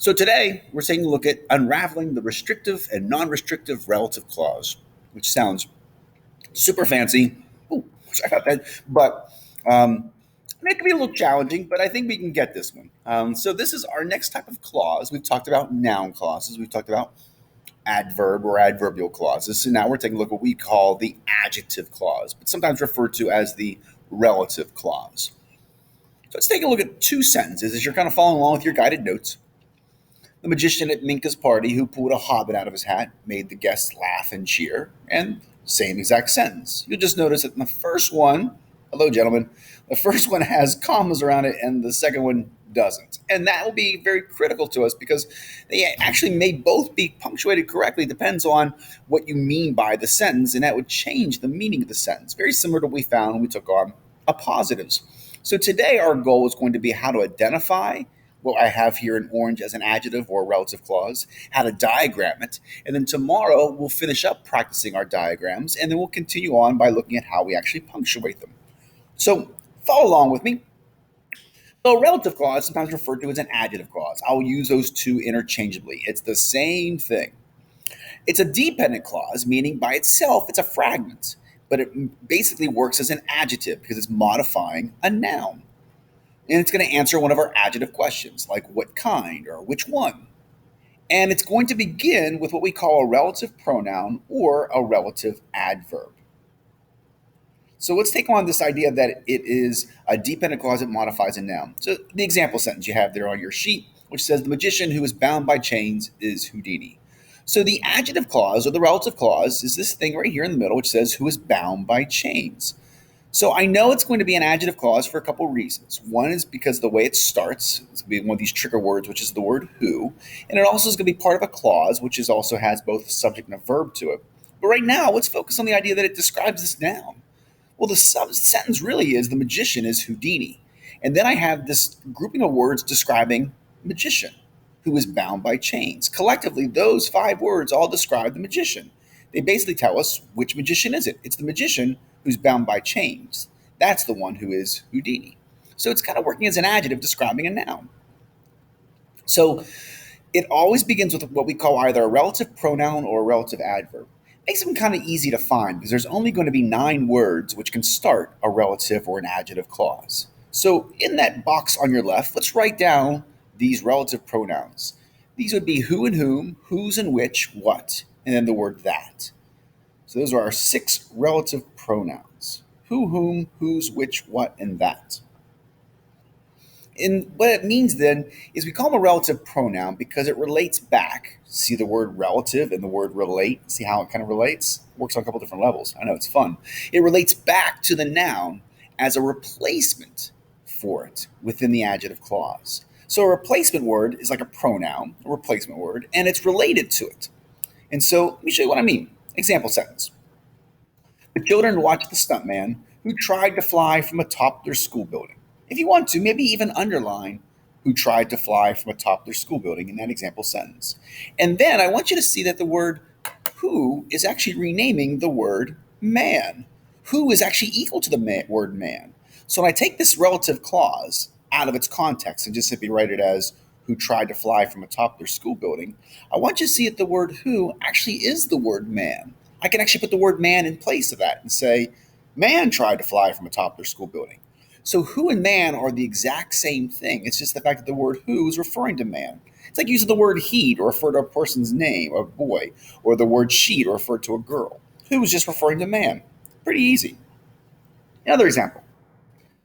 So today we're taking a look at unraveling the restrictive and non-restrictive relative clause, which sounds super fancy. Ooh, sorry about that. But it can be a little challenging, but I think we can get this one. So this is our next type of clause. We've talked about noun clauses. We've talked about adverb or adverbial clauses. So now we're taking a look at what we call the adjective clause, but sometimes referred to as the relative clause. So let's take a look at two sentences as you're kind of following along with your guided notes. The magician at Minka's party who pulled a hobbit out of his hat made the guests laugh and cheer. And same exact sentence. You'll just notice that in the first one, hello, gentlemen, the first one has commas around it and the second one doesn't. And that will be very critical to us because they actually may both be punctuated correctly. Depends on what you mean by the sentence, and that would change the meaning of the sentence. Very similar to what we found when we took on appositives. So today our goal is going to be how to identify what I have here in orange as an adjective or a relative clause, how to diagram it, and then tomorrow we'll finish up practicing our diagrams, and then we'll continue on by looking at how we actually punctuate them. So follow along with me. So a relative clause, sometimes referred to as an adjective clause. I'll use those two interchangeably. It's the same thing. It's a dependent clause, meaning by itself it's a fragment, but it basically works as an adjective because it's modifying a noun. And it's going to answer one of our adjective questions, like what kind or which one. And it's going to begin with what we call a relative pronoun or a relative adverb. So let's take on this idea that it is a dependent clause that modifies a noun. So the example sentence you have there on your sheet, which says the magician who is bound by chains is Houdini. So the adjective clause or the relative clause is this thing right here in the middle, which says who is bound by chains. So I know it's going to be an adjective clause for a couple of reasons. One is because the way it starts, it's going to be one of these trigger words, which is the word who, and it also is going to be part of a clause, which is also has both a subject and a verb to it. But right now, let's focus on the idea that it describes this noun. Well, the sentence really is the magician is Houdini. And then I have this grouping of words describing magician who is bound by chains. Collectively, those 5 words all describe the magician. They basically tell us which magician is it. It's the magician who's bound by chains. That's the one who is Houdini. So it's kind of working as an adjective describing a noun. So it always begins with what we call either a relative pronoun or a relative adverb. Makes them kind of easy to find because there's only going to be 9 words which can start a relative or an adjective clause. So in that box on your left, let's write down these relative pronouns. These would be who and whom, whose and which, what, and then the word that. So those are our 6 relative pronouns. Who, whom, whose, which, what, and that. And what it means then is we call them a relative pronoun because it relates back. See the word relative and the word relate? See how it kind of relates? Works on a couple different levels. I know it's fun. It relates back to the noun as a replacement for it within the adjective clause. So a replacement word is like a pronoun, a replacement word, and it's related to it. And so let me show you what I mean. Example sentence. The children watched the stuntman who tried to fly from atop their school building. If you want to, maybe even underline who tried to fly from atop their school building in that example sentence. And then I want you to see that the word who is actually renaming the word man. Who is actually equal to the word man. So when I take this relative clause out of its context and just simply write it as who tried to fly from atop their school building, I want you to see that the word who actually is the word man. I can actually put the word man in place of that and say, man tried to fly from atop their school building. So who and man are the exact same thing. It's just the fact that the word who is referring to man. It's like using the word he to refer to a person's name, a boy, or the word she to refer to a girl. Who is just referring to man. Pretty easy. Another example.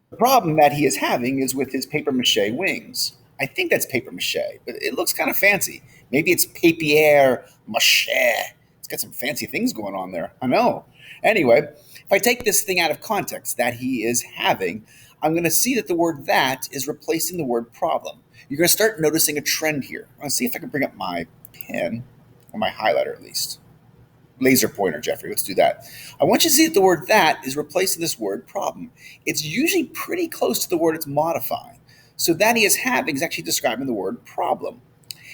The problem that he is having is with his paper mache wings. I think that's paper mache, but it looks kind of fancy. Maybe it's papier mache. It's got some fancy things going on there. I know. Anyway, if I take this thing out of context that he is having, I'm going to see that the word that is replacing the word problem. You're going to start noticing a trend here. I'm going to see if I can bring up my pen, or my highlighter at least. Laser pointer, Jeffrey. Let's do that. I want you to see that the word that is replacing this word problem. It's usually pretty close to the word it's modifying. So that he is having is actually describing the word problem.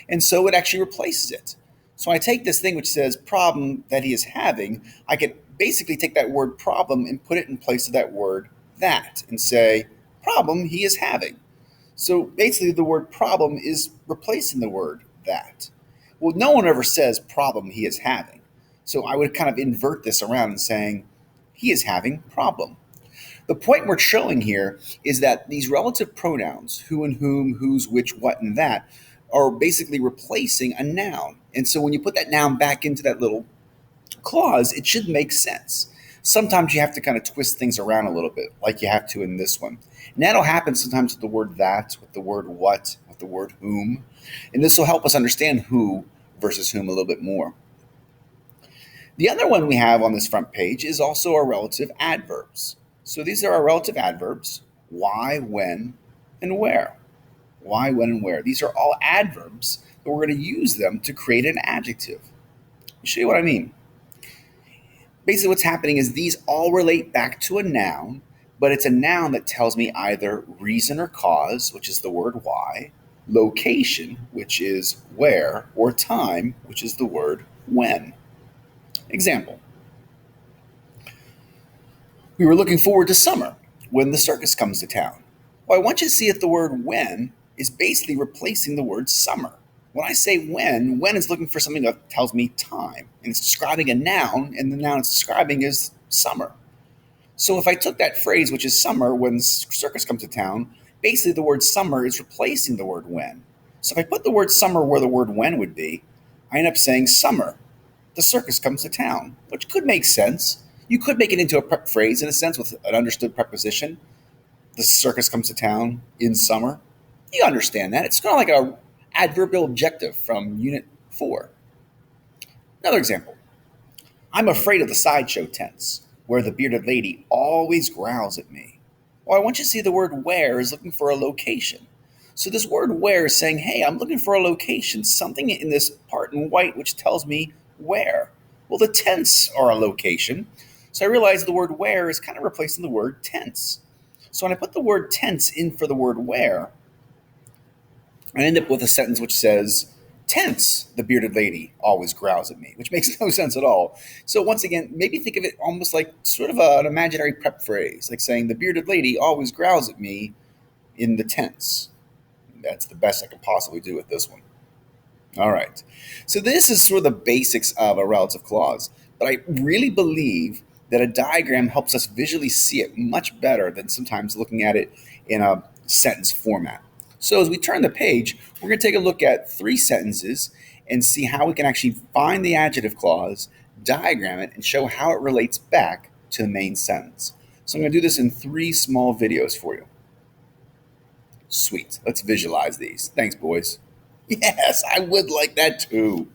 And so it actually replaces it. So I take this thing which says problem that he is having, I can basically take that word problem and put it in place of that word that and say problem he is having. So basically, the word problem is replacing the word that. Well, no one ever says problem he is having. So I would kind of invert this around and saying he is having problem. The point we're showing here is that these relative pronouns, who and whom, whose, which, what, and that, are basically replacing a noun. And so when you put that noun back into that little clause, it should make sense. Sometimes you have to kind of twist things around a little bit, like you have to in this one. And that'll happen sometimes with the word that, with the word what, with the word whom. And this will help us understand who versus whom a little bit more. The other one we have on this front page is also our relative adverbs. So these are our relative adverbs: why, when, and where. Why, when, and where. These are all adverbs, but we're going to use them to create an adjective. Let me show you what I mean. Basically, what's happening is these all relate back to a noun, but it's a noun that tells me either reason or cause, which is the word why, location, which is where, or time, which is the word when. Example: we were looking forward to summer when the circus comes to town. Well, I want you to see that the word when is basically replacing the word summer. When I say when is looking for something that tells me time, and it's describing a noun, and the noun it's describing is summer. So if I took that phrase, which is summer, when the circus comes to town, basically the word summer is replacing the word when. So if I put the word summer where the word when would be, I end up saying summer, the circus comes to town, which could make sense. You could make it into a prep phrase in a sense with an understood preposition. The circus comes to town in summer. You understand that. It's kind of like a adverbial objective from Unit 4. Another example: I'm afraid of the sideshow tents, where the bearded lady always growls at me. Well, I want you to see the word where is looking for a location. So this word where is saying, hey, I'm looking for a location, something in this part in white which tells me where. Well, the tents are a location. So I realize the word where is kind of replacing the word tents. So when I put the word tents in for the word where, I end up with a sentence which says, tense, the bearded lady always growls at me, which makes no sense at all. So once again, maybe think of it almost like sort of an imaginary prep phrase, like saying the bearded lady always growls at me in the tense. That's the best I can possibly do with this one. All right. So this is sort of the basics of a relative clause, but I really believe that a diagram helps us visually see it much better than sometimes looking at it in a sentence format. So as we turn the page, we're going to take a look at 3 sentences and see how we can actually find the adjective clause, diagram it, and show how it relates back to the main sentence. So I'm going to do this in 3 small videos for you. Sweet. Let's visualize these. Thanks, boys. Yes, I would like that too.